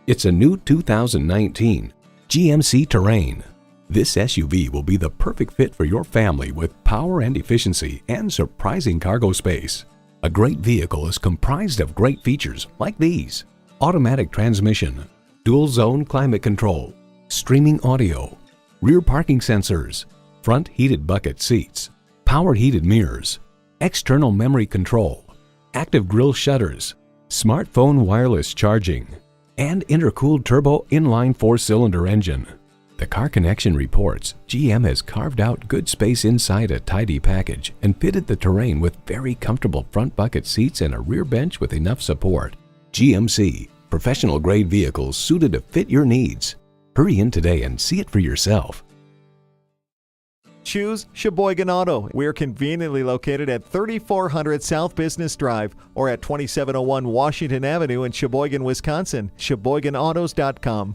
It's a new 2019 GMC Terrain. This SUV will be the perfect fit for your family with power and efficiency and surprising cargo space. A great vehicle is comprised of great features like these: automatic transmission, dual zone climate control, streaming audio, rear parking sensors, front heated bucket seats, power heated mirrors, external memory control, active grille shutters, smartphone wireless charging, and intercooled turbo inline 4-cylinder engine. The Car Connection reports GM has carved out good space inside a tidy package and fitted the Terrain with very comfortable front bucket seats and a rear bench with enough support. GMC, professional grade vehicles suited to fit your needs. Hurry in today and see it for yourself. Choose Sheboygan Auto. We're conveniently located at 3400 South Business Drive or at 2701 Washington Avenue in Sheboygan, Wisconsin. SheboyganAutos.com.